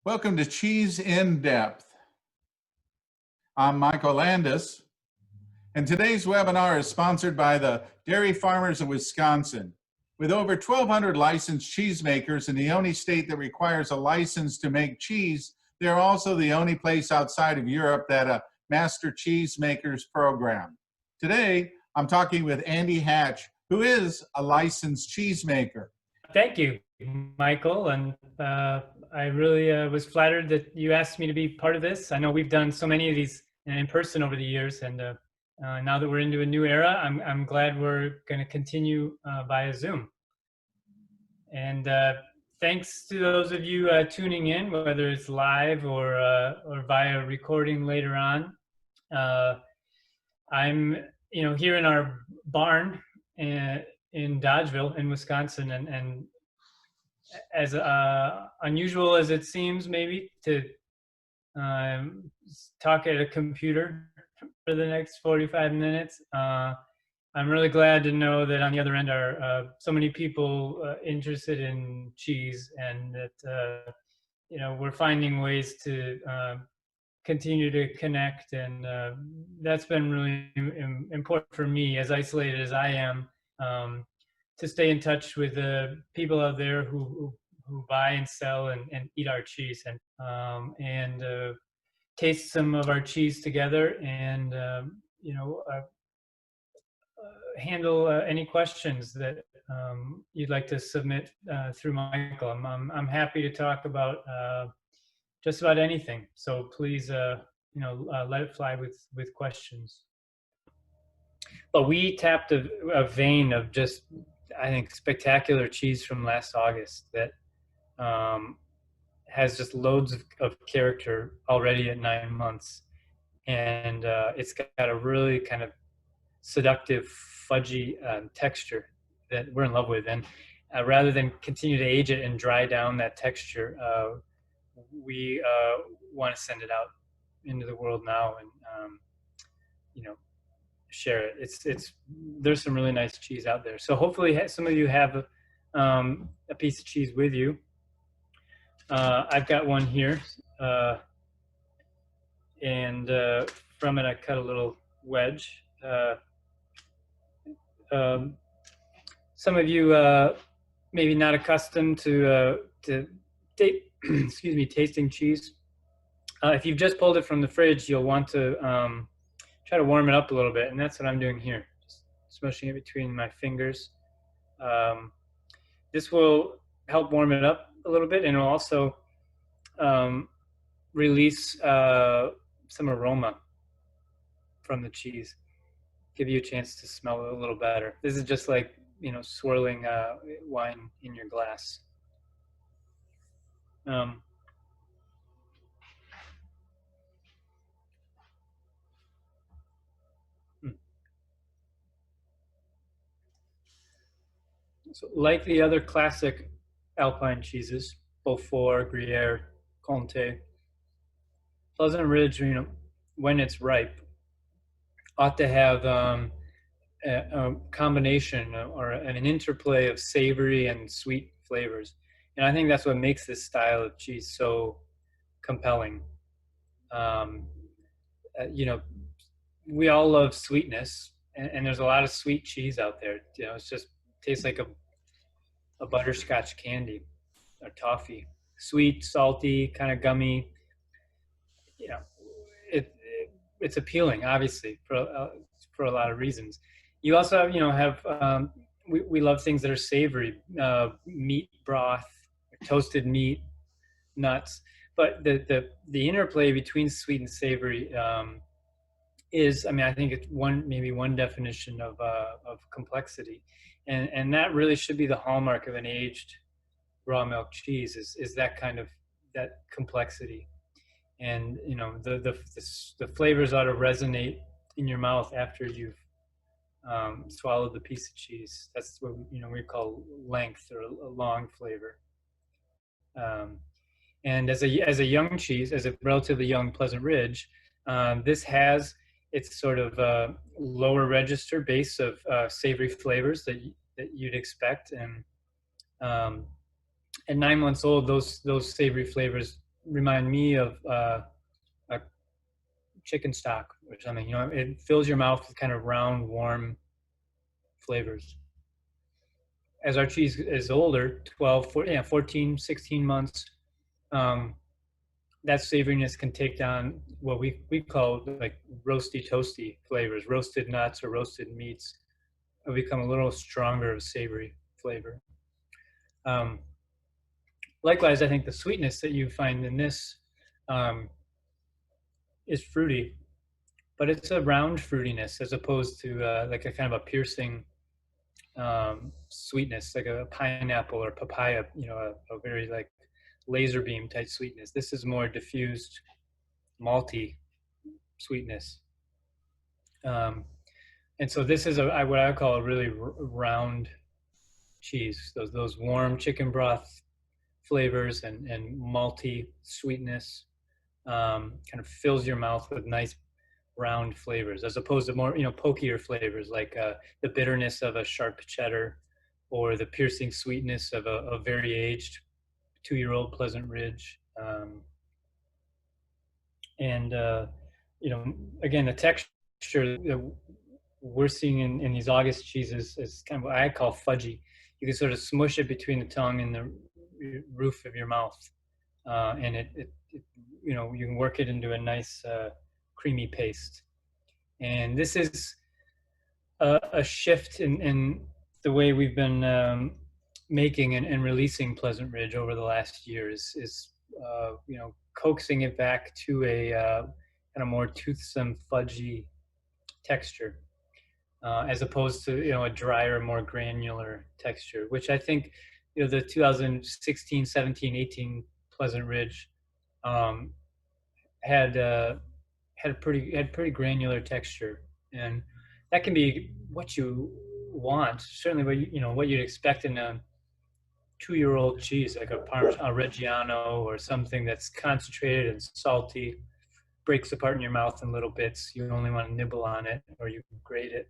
Welcome to Cheese in Depth. I'm Michael Landis, and today's webinar is sponsored by the Dairy Farmers of Wisconsin. With over 1,200 licensed cheesemakers in the only state that requires a license to make cheese, they're also the only place outside of Europe that a master cheesemakers program. Today, I'm talking with Andy Hatch, who is a licensed cheesemaker. Thank you, Michael, and I really was flattered that you asked me to be part of this. I know we've done so many of these in person over the years, and now that we're into a new era, I'm glad we're going to continue via Zoom. And thanks to those of you tuning in, whether it's live or via recording later on. I'm here in our barn in Dodgeville in Wisconsin, and as unusual as it seems maybe to talk at a computer for the next 45 minutes, I'm really glad to know that on the other end are so many people interested in cheese, and that we're finding ways to continue to connect, and that's been really important for me, as isolated as I am, to stay in touch with the people out there who buy and sell and eat our cheese, and taste some of our cheese together, and handle any questions that you'd like to submit through Michael. I'm happy to talk about just about anything. So please, let it fly with questions. But we tapped a vein of just, I think, spectacular cheese from last August that has just loads of character already at 9 months, and it's got a really kind of seductive, fudgy texture that we're in love with. And rather than continue to age it and dry down that texture, we want to send it out into the world now and share it. There's some really nice cheese out there. So hopefully some of you have a piece of cheese with you. I've got one here, and from it I cut a little wedge. Some of you maybe not accustomed to tasting cheese. If you've just pulled it from the fridge, you'll want to try to warm it up a little bit, and that's what I'm doing here. Just smushing it between my fingers. This will help warm it up a little bit, and it'll also release some aroma from the cheese. Give you a chance to smell it a little better. This is just like, swirling wine in your glass. So like the other classic Alpine cheeses, Beaufort, Gruyere, Comté, Pleasant Ridge, when it's ripe, ought to have a combination or an interplay of savory and sweet flavors. And I think that's what makes this style of cheese so compelling. We all love sweetness, and there's a lot of sweet cheese out there. It's just tastes like a butterscotch candy or toffee. Sweet, salty, kind of gummy. It's appealing, obviously, for a lot of reasons. You also have we love things that are savory, meat broth, toasted meat, nuts. But the interplay between sweet and savory is, I think it's maybe one definition of complexity, and that really should be the hallmark of an aged raw milk cheese is that kind of that complexity. And the flavors ought to resonate in your mouth after you've swallowed the piece of cheese. That's what we call length, or a long flavor. And as a young cheese, as a relatively young Pleasant Ridge, this has its sort of lower register base of savory flavors that you'd expect. And at 9 months old, those savory flavors remind me of a chicken stock or something. You know, it fills your mouth with kind of round, warm flavors. As our cheese is older, 12, 14, yeah, 14, 16 months, um, that savoriness can take on what we call like roasty, toasty flavors. Roasted nuts or roasted meats have become a little stronger of savory flavor. Um, Likewise, I think the sweetness that you find in this um, is fruity, but it's a round fruitiness as opposed to like a kind of a piercing sweetness, like a pineapple or papaya, you know, a very like laser beam type sweetness. This is more diffused, malty sweetness. Um, and so this is what I call a really round cheese. Those warm chicken broth flavors and malty sweetness kind of fills your mouth with nice round flavors, as opposed to more, you know, pokier flavors like the bitterness of a sharp cheddar or the piercing sweetness of a very aged 2-year-old Pleasant Ridge. And you know, again, the texture that we're seeing in these August cheeses is kind of what I call fudgy. You can sort of smush it between the tongue and the roof of your mouth, and it you know, you can work it into a nice creamy paste. And this is a shift in the way we've been making and releasing Pleasant Ridge over the last year. Is you know, coaxing it back to a kind of more toothsome, fudgy texture, as opposed to, you know, a drier, more granular texture, which I think, you know, the 2016, 17, 18 Pleasant Ridge had pretty granular texture, and that can be what you want, certainly what you know, what you'd expect in a 2-year-old cheese, like a Parmesan Reggiano or something that's concentrated and salty, breaks apart in your mouth in little bits. You only want to nibble on it, or you grate it.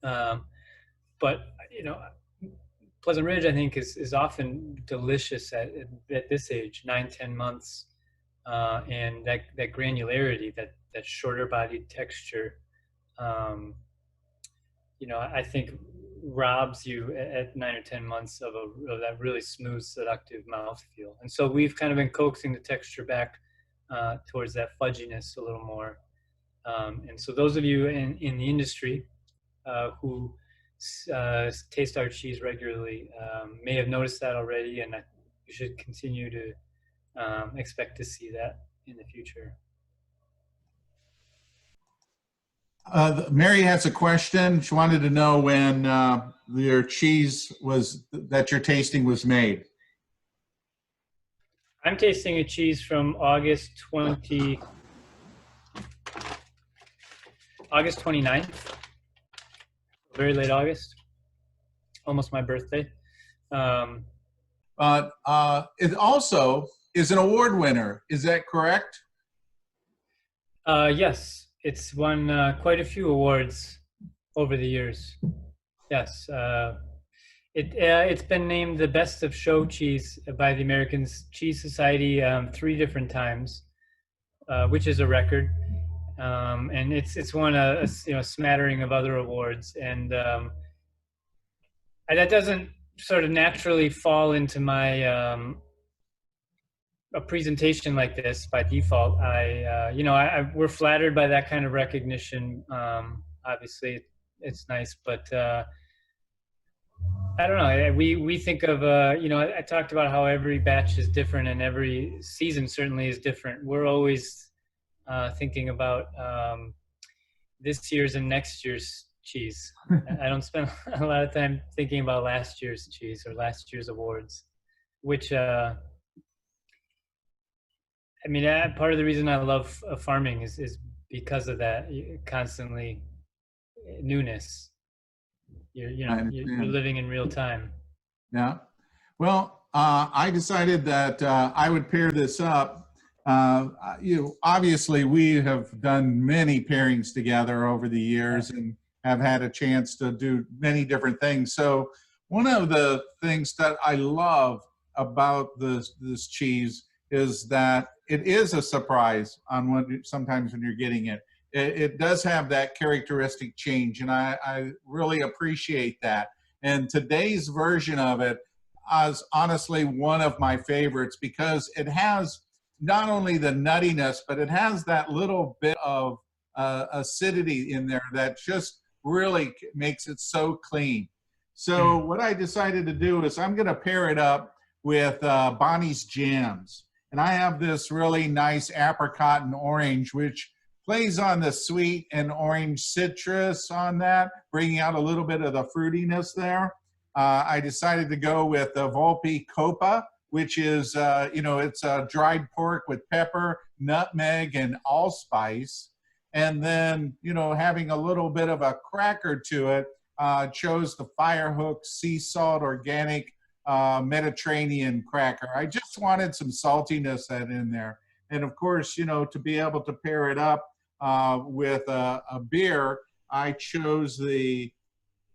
But you know, Pleasant Ridge, I think, is often delicious at this age, 9, 10 months, and that granularity, that shorter bodied texture, you know, I think robs you at 9 or 10 months of that really smooth, seductive mouthfeel. And so we've kind of been coaxing the texture back towards that fudginess a little more. And so those of you in the industry who taste our cheese regularly may have noticed that already, and you should continue to expect to see that in the future. Mary has a question. She wanted to know when your cheese that you're tasting was made. I'm tasting a cheese from August 29th, very late August, almost my birthday. It also is an award winner. Is that correct? Yes, it's won quite a few awards over the years. Yes, it's been named the best of show cheese by the American Cheese Society 3 different times, which is a record. And it's won a smattering of other awards, and that doesn't sort of naturally fall into my a presentation like this by default. We're flattered by that kind of recognition. Obviously, it's nice, but I don't know. We think of I talked about how every batch is different and every season certainly is different. We're always thinking about this year's and next year's cheese. I don't spend a lot of time thinking about last year's cheese or last year's awards, which part of the reason I love farming is because of that constantly newness. You're living in real time. Yeah. Well, I decided that I would pair this up. Obviously, we have done many pairings together over the years and have had a chance to do many different things. So one of the things that I love about this cheese is that it is a surprise on sometimes when you're getting it. It does have that characteristic change, and I really appreciate that. And today's version of it is honestly one of my favorites because it has not only the nuttiness, but it has that little bit of acidity in there that just really makes it so clean. So what I decided to do is I'm going to pair it up with Bonnie's Jams. And I have this really nice apricot and orange, which plays on the sweet and orange citrus on that, bringing out a little bit of the fruitiness there. I decided to go with the Volpi Coppa, which is, it's dried pork with pepper, nutmeg, and allspice. And then, having a little bit of a cracker to it, chose the Firehook sea salt organic Mediterranean cracker. I just wanted some saltiness in there. And of course, to be able to pair it up with a beer, I chose the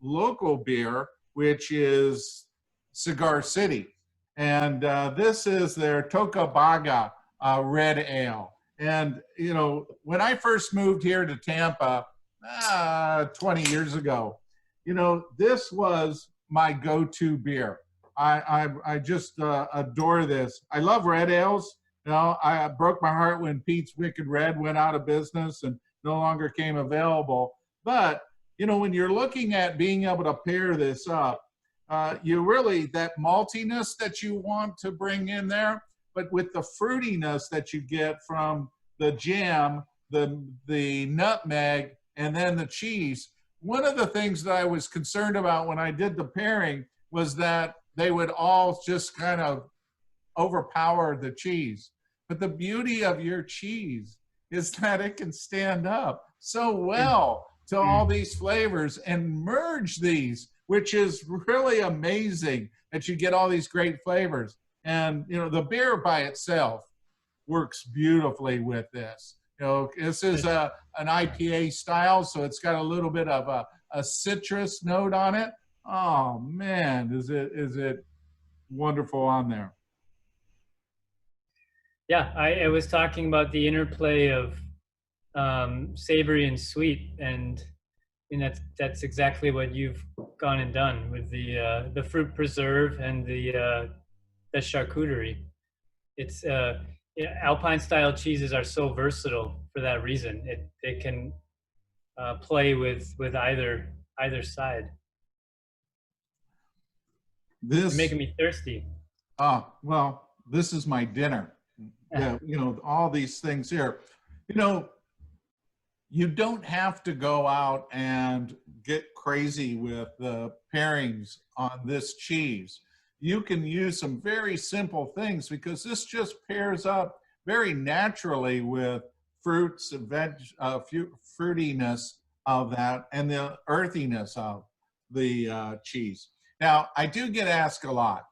local beer, which is Cigar City. And this is their Tocobaga red ale. And, when I first moved here to Tampa 20 years ago, this was my go-to beer. I just adore this. I love red ales. I broke my heart when Pete's Wicked Red went out of business and no longer came available. But, when you're looking at being able to pair this up, that maltiness that you want to bring in there, but with the fruitiness that you get from the jam, the nutmeg, and then the cheese. One of the things that I was concerned about when I did the pairing was that they would all just kind of overpower the cheese. But the beauty of your cheese is that it can stand up so well to all these flavors and merge these, which is really amazing that you get all these great flavors. And, the beer by itself works beautifully with this. This is an IPA style, so it's got a little bit of a citrus note on it. Oh man, is it wonderful on there. Yeah, I was talking about the interplay of savory and sweet, and that's exactly what you've gone and done with the fruit preserve and the charcuterie. It's Alpine style cheeses are so versatile for that reason. It can play with either side. You're making me thirsty. Well, this is my dinner. Yeah, all these things here. You don't have to go out and get crazy with the pairings on this cheese. You can use some very simple things because this just pairs up very naturally with fruits and fruitiness of that and the earthiness of the cheese. Now, I do get asked a lot,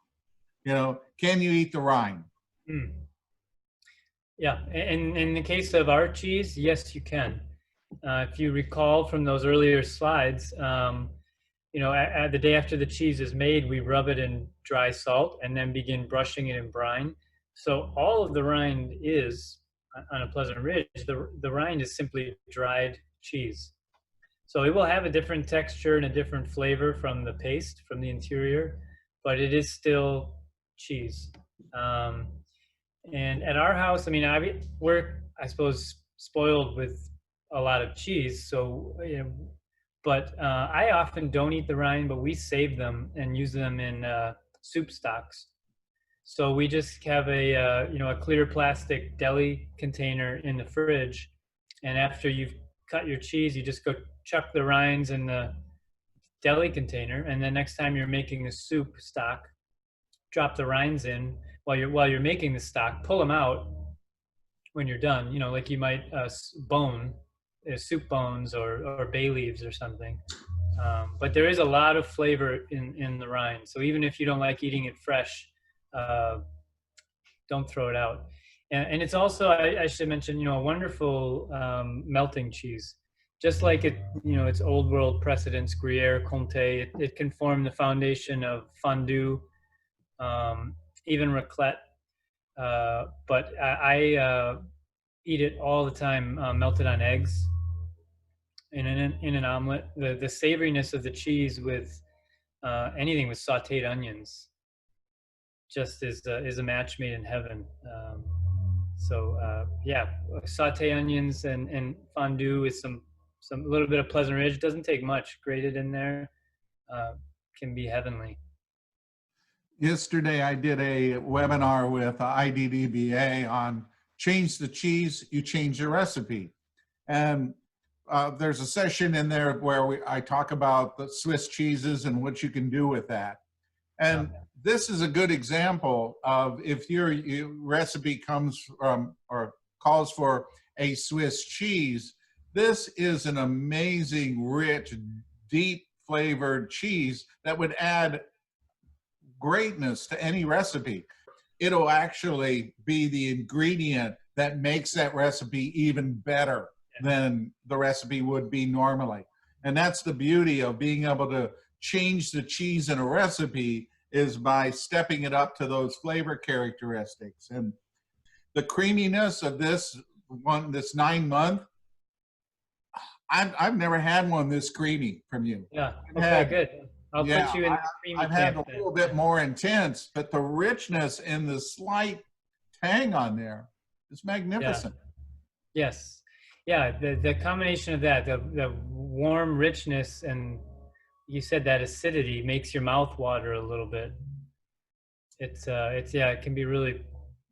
can you eat the rind? Yeah, and in the case of our cheese, yes, you can. If you recall from those earlier slides, the day after the cheese is made, we rub it in dry salt and then begin brushing it in brine. So all of the rind is, on a Pleasant Ridge, the rind is simply dried cheese. So it will have a different texture and a different flavor from the paste, from the interior, but it is still cheese. And at our house, we're, I suppose, spoiled with a lot of cheese. So, but I often don't eat the rind, but we save them and use them in soup stocks. So we just have a clear plastic deli container in the fridge, and after you've cut your cheese, you just go chuck the rinds in the deli container, and then next time you're making a soup stock, drop the rinds in while you're making the stock. Pull them out when you're done. Like you might bone soup bones or bay leaves or something. But there is a lot of flavor in the rind. So even if you don't like eating it fresh, don't throw it out. And it's also, I should mention, a wonderful melting cheese. Just like its old world precedents, Gruyere, Comté, it can form the foundation of fondue, even raclette. But I eat it all the time, melted on eggs in an omelet. The savoriness of the cheese with anything with sautéed onions just is a match made in heaven. Yeah, saute onions and fondue with some a little bit of Pleasant Ridge. Doesn't take much. Grated in there, uh, can be heavenly. Yesterday, I did a webinar with IDDBA on change the cheese, you change the recipe. And there's a session in there where I talk about the Swiss cheeses and what you can do with that. And this is a good example of if your recipe comes from or calls for a Swiss cheese, this is an amazing, rich, deep flavored cheese that would add greatness to any recipe. It'll actually be the ingredient that makes that recipe even better than the recipe would be normally. And that's the beauty of being able to change the cheese in a recipe, is by stepping it up to those flavor characteristics. And the creaminess of this 9-month, I've never had one this creamy from you. Yeah. Okay. Good. I'll put you in the creamy I've had camp a little bit more intense, but the richness and the slight tang on there is magnificent. Yeah. Yes. Yeah. The combination of that, the warm richness, and you said that acidity makes your mouth water a little bit. It's yeah, it can be really.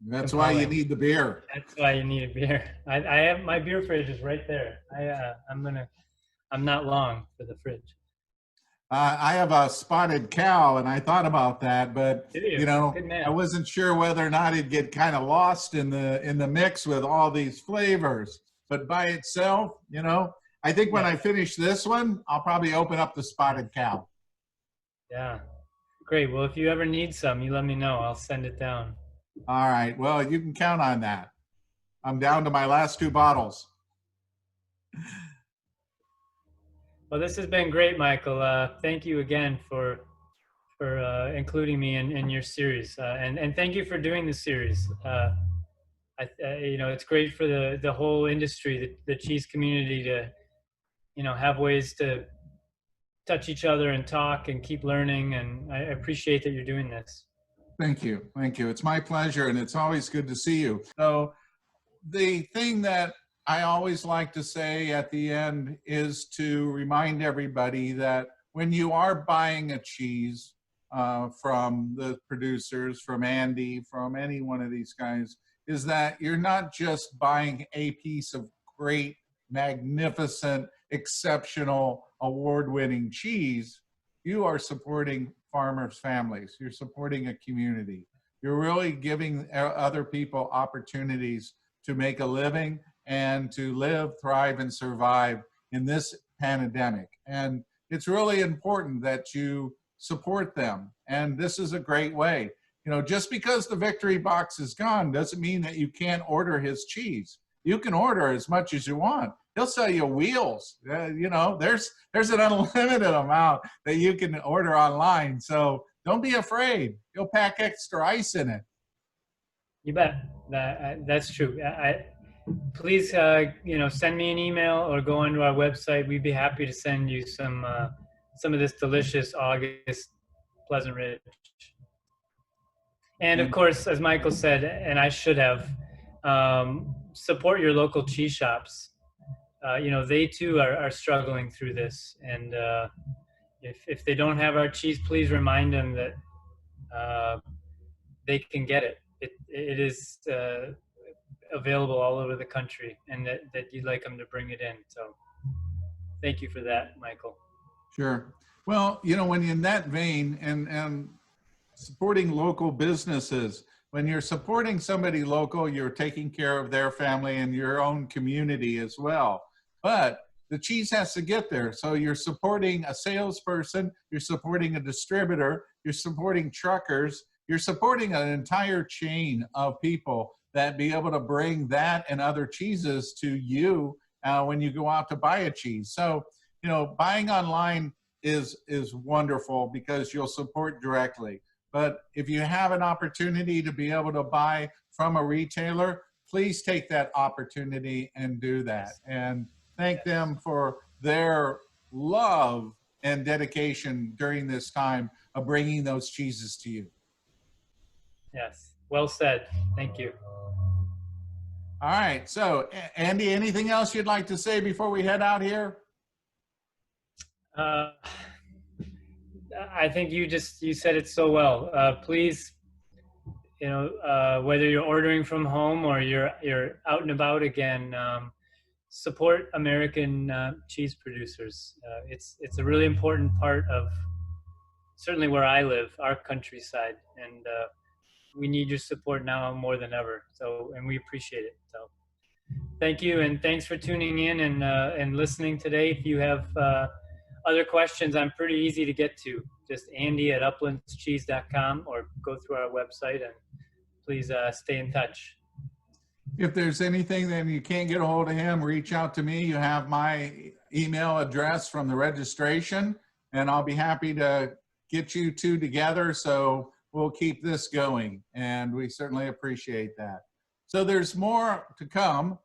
That's compelling. why you need the beer. That's why you need a beer. I have my beer fridge is right there. I'm not long for the fridge. I have a spotted cow, and I thought about that, but you know, I wasn't sure whether or not it'd get kind of lost in the mix with all these flavors. But by itself, you know, I think when I finish this one, I'll probably open up the spotted cow. Yeah, great. Well, if you ever need some, you let me know. I'll send it down. All right. Well, you can count on that. I'm down to my last 2 bottles. Well, this has been great, Michael. Thank you again for including me in your series, and thank you for doing this series. You know, it's great for the whole industry, the cheese community, to, you know, have ways to touch each other and talk and keep learning. And I appreciate that you're doing this. Thank you. Thank you. It's my pleasure, and it's always good to see you. So the thing that I always like to say at the end is to remind everybody that when you are buying a cheese from the producers, from Andy, from any one of these guys, is that you're not just buying a piece of great, magnificent, exceptional, award-winning cheese. You are supporting farmers' families. You're supporting a community. You're really giving other people opportunities to make a living and to live, thrive, and survive in this pandemic. And it's really important that you support them. And this is a great way. You know, just because the Victory Box is gone doesn't mean that you can't order his cheese. You can order as much as you want. He'll sell you wheels. You know, there's an unlimited amount that you can order online. So don't be afraid. He'll pack extra ice in it. You bet. That's true. Please, you know, send me an email or go onto our website. We'd be happy to send you some of this delicious August Pleasant Ridge. And of course, as Michael said, and I should have, support your local cheese shops. You know, they too are struggling through this. And if they don't have our cheese, please remind them that they can get it. It is available all over the country, and that you'd like them to bring it in. So thank you for that, Michael. Sure. Well, you know, when you're in that vein and supporting local businesses, when you're supporting somebody local, you're taking care of their family and your own community as well. But the cheese has to get there. So you're supporting a salesperson, you're supporting a distributor, you're supporting truckers, you're supporting an entire chain of people that be able to bring that and other cheeses to you when you go out to buy a cheese. So, you know, buying online is wonderful because you'll support directly. But if you have an opportunity to be able to buy from a retailer, please take that opportunity and do that. And thank them for their love and dedication during this time of bringing those cheeses to you. Yes, well said. Thank you. All right. So, Andy, anything else you'd like to say before we head out here? I think you said it so well. Please, whether you're ordering from home or you're out and about again, support American cheese producers. It's a really important part of certainly where I live, our countryside, and we need your support now more than ever. So, and we appreciate it. So, thank you, and thanks for tuning in and listening today. If you have other questions, I'm pretty easy to get to. Just Andy@uplandscheese.com, or go through our website, and please stay in touch. If there's anything that you can't get a hold of him, reach out to me. You have my email address from the registration, and I'll be happy to get you two together. So we'll keep this going, and we certainly appreciate that. So there's more to come.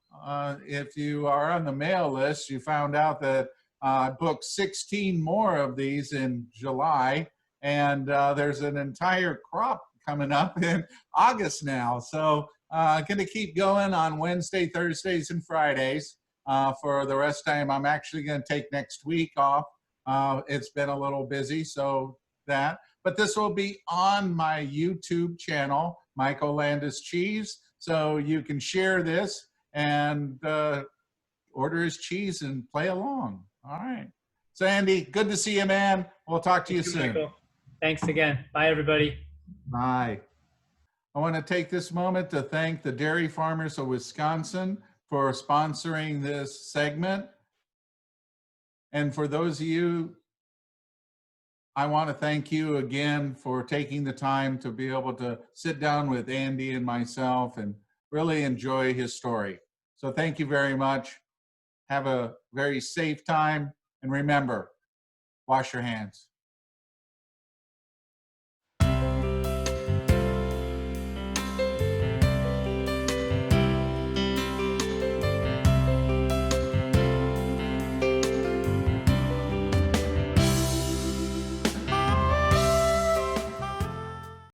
If you are on the mail list, you found out that I booked 16 more of these in July, and there's an entire crop coming up in August now. So going to keep going on Wednesday, Thursdays, and Fridays for the rest of the time. I'm actually going to take next week off. It's been a little busy, so that. But this will be on my YouTube channel, Michael Landis Cheese. So you can share this and order his cheese and play along. All right. So Andy, good to see you, man. We'll talk to you soon. Michael. Thanks again. Bye, everybody. Bye. I want to take this moment to thank the dairy farmers of Wisconsin for sponsoring this segment. And for those of you, I want to thank you again for taking the time to be able to sit down with Andy and myself and really enjoy his story. So thank you very much. Have a very safe time. And remember, wash your hands.